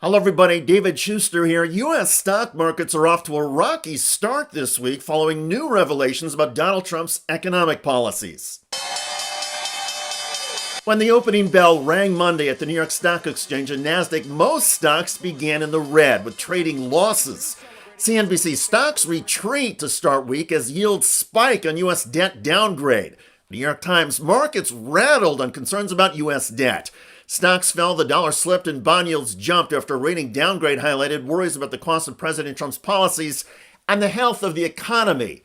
Hello, everybody. David Shuster here. U.S. stock markets are off to a rocky start this week following new revelations about Donald Trump's economic policies. When the opening bell rang Monday at the New York Stock Exchange and NASDAQ, most stocks began in the red with trading losses. CNBC stocks retreat to start week as yields spike on U.S. debt downgrade. New York Times markets rattled on concerns about U.S. debt. Stocks fell, the dollar slipped, and bond yields jumped after a rating downgrade highlighted worries about the cost of President Trump's policies and the health of the economy.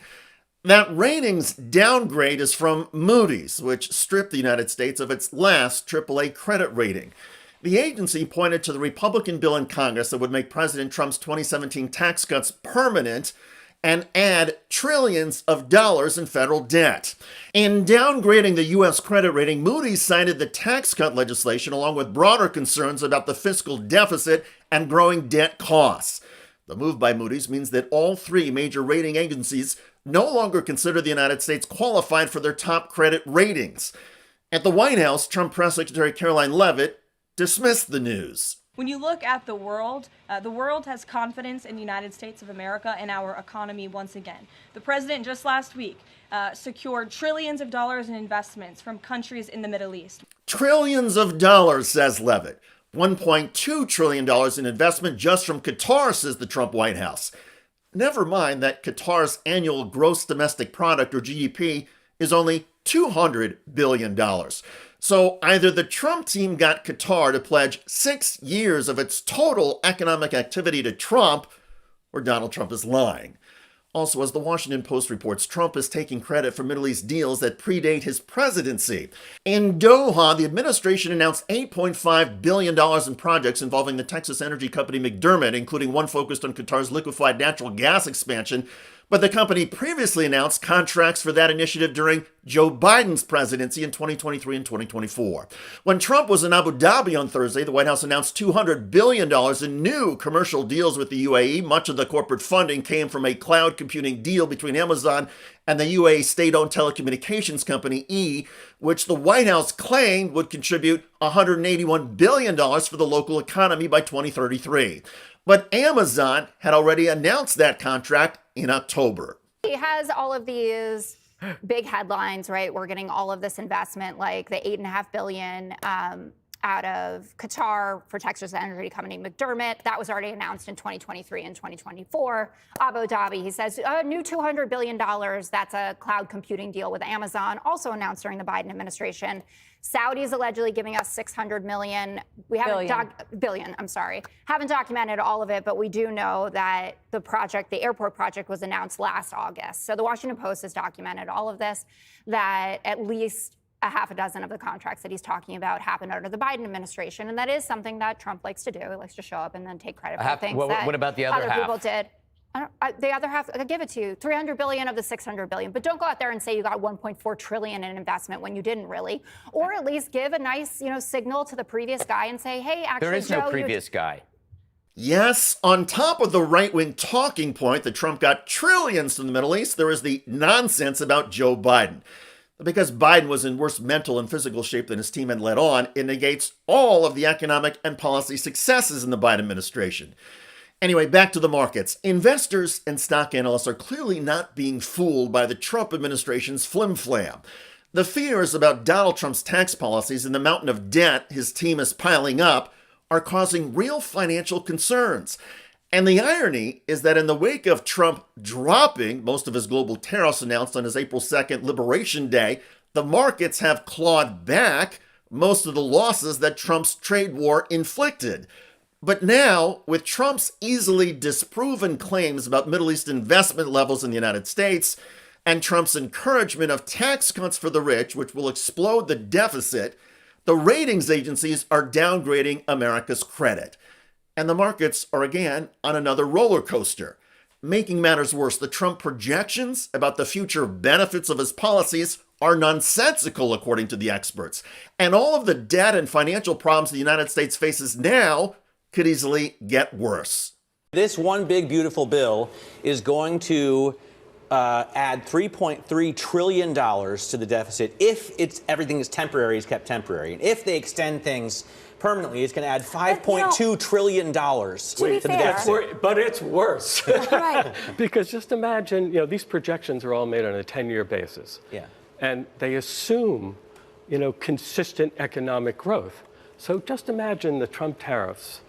That ratings downgrade is from Moody's, which stripped the United States of its last AAA credit rating. The agency pointed to the Republican bill in Congress that would make President Trump's 2017 tax cuts permanent and add trillions of dollars in federal debt. In downgrading the U.S. credit rating, Moody cited the tax cut legislation along with broader concerns about the fiscal deficit and growing debt costs. The move by Moody's means that all three major rating agencies no longer consider the United States qualified for their top credit ratings. At the White House, Trump Press Secretary Caroline Leavitt dismissed the news. When you look at the world has confidence in the United States of America and our economy once again. The president just last week secured trillions of dollars in investments from countries in the Middle East. Trillions of dollars, says Leavitt. $1.2 trillion in investment just from Qatar, says the Trump White House. Never mind that Qatar's annual gross domestic product, or GDP, is only $200 billion. So either the Trump team got Qatar to pledge 6 years of its total economic activity to Trump, or Donald Trump is lying. Also, as the Washington Post reports, Trump is taking credit for Middle East deals that predate his presidency. In Doha, the administration announced $8.5 billion in projects involving the Texas energy company McDermott, including one focused on Qatar's liquefied natural gas expansion. But the company previously announced contracts for that initiative during Joe Biden's presidency in 2023 and 2024. When Trump was in Abu Dhabi on Thursday, the White House announced $200 billion in new commercial deals with the UAE. Much of the corporate funding came from a cloud computing deal between Amazon and the UAE state-owned telecommunications company E, which the White House claimed would contribute $181 billion for the local economy by 2033. But Amazon had already announced that contract in October. He has all of these big headlines, right? We're getting all of this investment, like the $8.5 billion out of Qatar for Texas energy company McDermott. That was already announced in 2023 and 2024. Abu Dhabi, he says, a new $200 billion. That's a cloud computing deal with Amazon, also announced during the Biden administration. Saudis allegedly giving us $600 million. We haven't haven't documented all of it, but we do know that the airport project was announced last August. So the Washington Post has documented all of this, that at least a half a dozen of the contracts that he's talking about happened under the Biden administration. And that is something that Trump likes to do. He likes to show up and then take credit for things that what about the other half? People did. The other half, I'll give it to you, $300 billion of the $600 billion. But don't go out there and say you got $1.4 trillion in investment when you didn't really. Or at least give a nice, signal to the previous guy and say, hey, actually, there is Joe, no previous guy. Yes, on top of the right-wing talking point that Trump got trillions from the Middle East, there is the nonsense about Joe Biden. Because Biden was in worse mental and physical shape than his team had let on, it negates all of the economic and policy successes in the Biden administration. Anyway, back to the markets. Investors and stock analysts are clearly not being fooled by the Trump administration's flim-flam. The fears about Donald Trump's tax policies and the mountain of debt his team is piling up are causing real financial concerns. And the irony is that in the wake of Trump dropping most of his global tariffs announced on his April 2nd Liberation Day, the markets have clawed back most of the losses that Trump's trade war inflicted. But now, with Trump's easily disproven claims about Middle East investment levels in the United States, and Trump's encouragement of tax cuts for the rich, which will explode the deficit, the ratings agencies are downgrading America's credit. And the markets are again on another roller coaster. Making matters worse, the Trump projections about the future benefits of his policies are nonsensical, according to the experts. And all of the debt and financial problems the United States faces now could easily get worse. This one big, beautiful bill is going to add $3.3 trillion to the deficit if everything is temporary, is kept temporary. And if they extend things permanently. It's going to add $5.2 trillion to be the fair, deficit. But it's worse. Right. Because just imagine, these projections are all made on a 10-year basis. Yeah. And they assume, consistent economic growth. So just imagine the Trump tariffs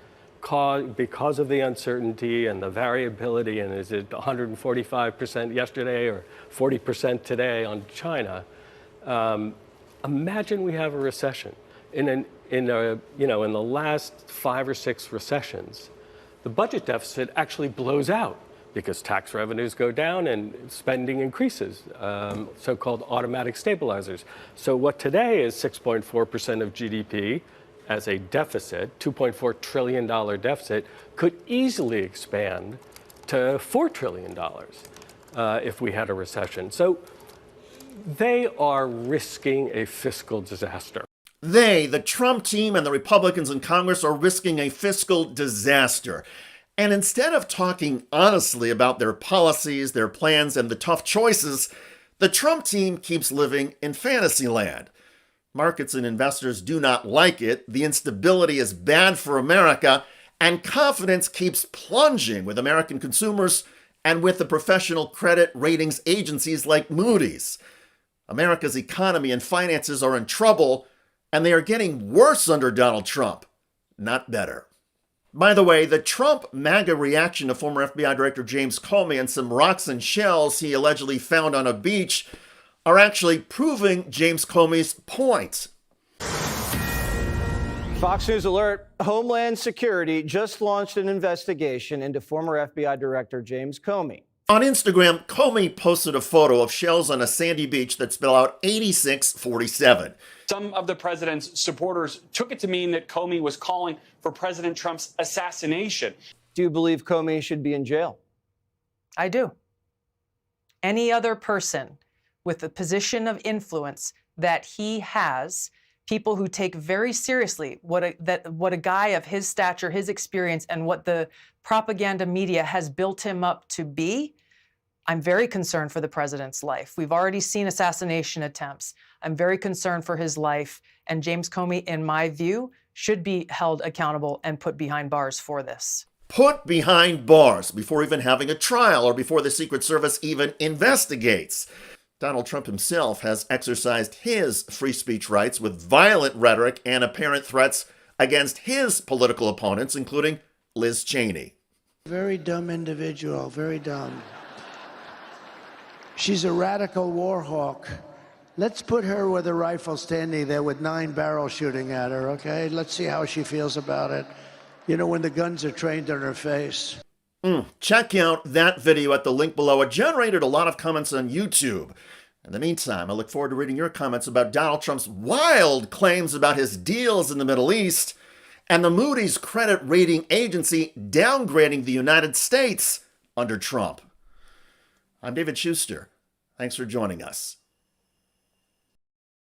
because of the uncertainty and the variability, and is it 145% yesterday or 40% today on China? Imagine we have a recession. In the last 5 or 6 recessions, the budget deficit actually blows out because tax revenues go down and spending increases, so-called automatic stabilizers. So what today is 6.4% of GDP as a deficit, $2.4 trillion deficit, could easily expand to $4 trillion if we had a recession. So they are risking a fiscal disaster. They, the Trump team and the Republicans in Congress, are risking a fiscal disaster. And instead of talking honestly about their policies, their plans, and the tough choices, the Trump team keeps living in fantasy land. Markets and investors do not like it. The instability is bad for America, and confidence keeps plunging with American consumers and with the professional credit ratings agencies like Moody's. America's economy and finances are in trouble, and they are getting worse under Donald Trump, not better. By the way, the Trump MAGA reaction to former FBI Director James Comey and some rocks and shells he allegedly found on a beach are actually proving James Comey's point. Fox News alert, Homeland Security just launched an investigation into former FBI Director James Comey. On Instagram, Comey posted a photo of shells on a sandy beach that spell out 8647. Some of the president's supporters took it to mean that Comey was calling for President Trump's assassination. Do you believe Comey should be in jail? I do. Any other person with the position of influence that he has, people who take very seriously what a guy of his stature, his experience, and what the propaganda media has built him up to be, I'm very concerned for the president's life. We've already seen assassination attempts. I'm very concerned for his life. And James Comey, in my view, should be held accountable and put behind bars for this. Put behind bars before even having a trial or before the Secret Service even investigates. Donald Trump himself has exercised his free speech rights with violent rhetoric and apparent threats against his political opponents, including Liz Cheney. Very dumb individual, very dumb. She's a radical war hawk. Let's put her with a rifle standing there with 9 barrels shooting at her, okay? Let's see how she feels about it. When the guns are trained on her face. Check out that video at the link below. It generated a lot of comments on YouTube. In the meantime, I look forward to reading your comments about Donald Trump's wild claims about his deals in the Middle East and the Moody's credit rating agency downgrading the United States under Trump. I'm David Shuster. Thanks for joining us.